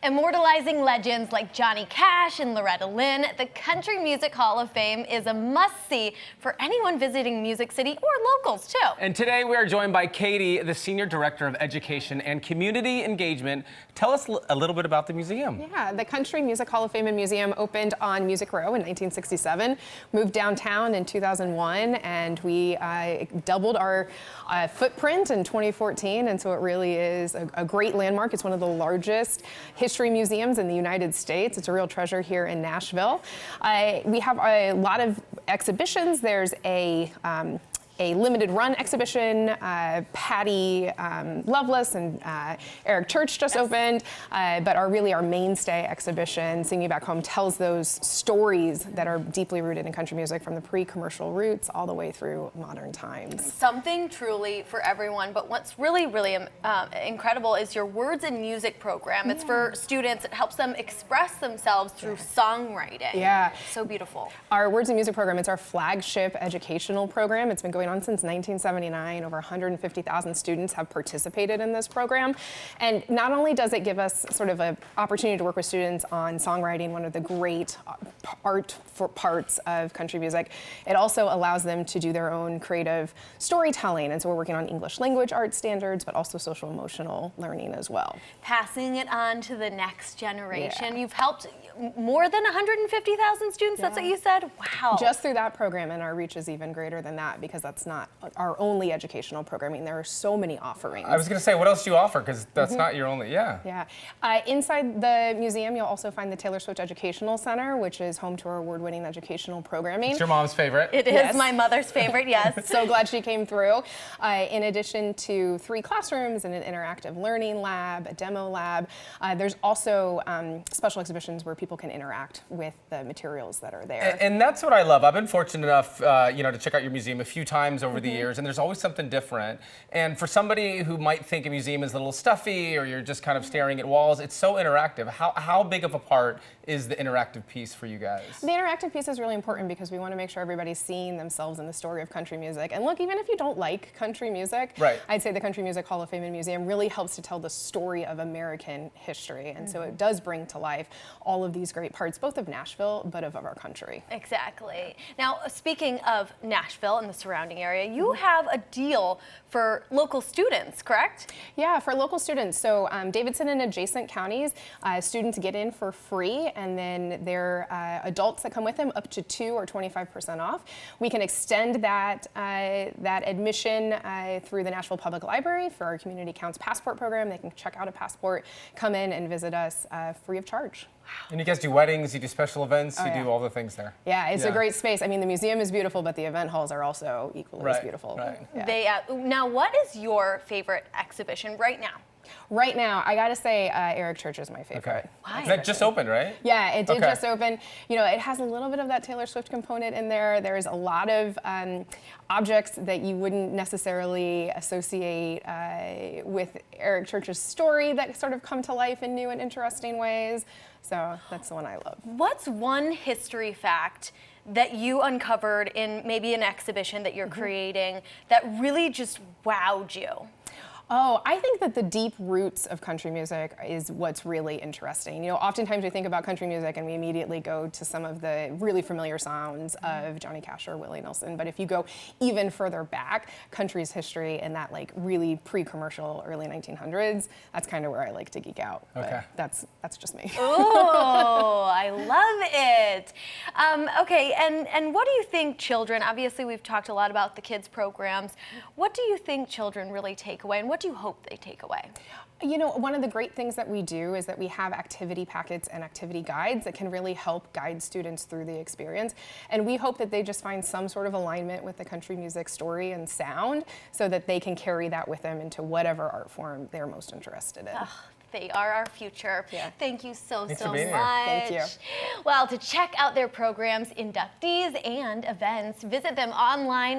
Immortalizing legends like Johnny Cash and Loretta Lynn, the Country Music Hall of Fame is a must-see for anyone visiting Music City or locals, too. And today we are joined by Katie, the Senior Director of Education and Community Engagement. Tell us a little bit about the museum. Yeah, the Country Music Hall of Fame and Museum opened on Music Row in 1967, moved downtown in 2001, and we doubled our footprint in 2014, and so it really is a great landmark. It's one of the largest history museums in the United States. It's a real treasure here in Nashville. We have a lot of exhibitions. There's a limited run exhibition. Patty Loveless and Eric Church just opened, but our mainstay exhibition, Singing Back Home, tells those stories that are deeply rooted in country music from the pre-commercial roots all the way through modern times. Something truly for everyone, but what's really incredible is your Words and Music program. It's for students. It helps them express themselves through songwriting. Yeah. So beautiful. Our Words and Music program, it's our flagship educational program. It's been going on since 1979. Over 150,000 students have participated in this program. And not only does it give us sort of an opportunity to work with students on songwriting, one of the great parts of country music, it also allows them to do their own creative storytelling. And so we're working on English language arts standards, but also social emotional learning as well. Passing it on to the next generation. Yeah. You've helped more than 150,000 students, that's what you said? Wow. Just through that program, and our reach is even greater than that because that's not our only educational programming. There are so many offerings. I was going to say, what else do you offer? Because that's not your only, Yeah. Inside the museum, you'll also find the Taylor Swift Educational Center, which is home to our award-winning educational programming. It's your mom's favorite. It is my mother's favorite, yes. So glad she came through. In addition to 3 classrooms and an interactive learning lab, a demo lab, there's also special exhibitions where people can interact with the materials that are there. And that's what I love. I've been fortunate enough, to check out your museum a few times over the years, and there's always something different. And for somebody who might think a museum is a little stuffy or you're just kind of staring at walls, it's so interactive. How big of a part is the interactive piece for you guys? The interactive piece is really important because we want to make sure everybody's seeing themselves in the story of country music. And look, even if you don't like country music, I'd say the Country Music Hall of Fame and Museum really helps to tell the story of American history. And so it does bring to life all of these great parts, both of Nashville, but of our country. Exactly. Now, speaking of Nashville and the surrounding area, you have a deal for local students, correct? Yeah, for local students. So Davidson and adjacent counties, students get in for free, and then their adults that come with them up to 2 or 25% off. We can extend that admission through the Nashville Public Library for our Community Counts Passport program. They can check out a passport, come in and visit us free of charge. And you guys do weddings, you do special events, you do all the things there. Yeah, it's a great space. I mean, the museum is beautiful, but the event halls are also equally as beautiful. Right. Yeah. Now, what is your favorite exhibition right now? Right now, I gotta say, Eric Church is my favorite. Okay. Why? That just opened, right? Yeah, it did just open. You know, it has a little bit of that Taylor Swift component in there. There's a lot of objects that you wouldn't necessarily associate with Eric Church's story that sort of come to life in new and interesting ways. So that's the one I love. What's one history fact that you uncovered in maybe an exhibition that you're creating that really just wowed you? Oh, I think that the deep roots of country music is what's really interesting. You know, oftentimes we think about country music and we immediately go to some of the really familiar sounds of Johnny Cash or Willie Nelson. But if you go even further back, country's history in that like really pre-commercial early 1900s, that's kind of where I like to geek out. Okay. But that's just me. Oh, I love it. Okay, and what do you think children, obviously we've talked a lot about the kids programs, what do you think children really take away, and what do you hope they take away? You know, one of the great things that we do is that we have activity packets and activity guides that can really help guide students through the experience. And we hope that they just find some sort of alignment with the country music story and sound so that they can carry that with them into whatever art form they're most interested in. They are our future. Yeah. Thank you so much. Thank you. Well, to check out their programs, inductees, and events, visit them online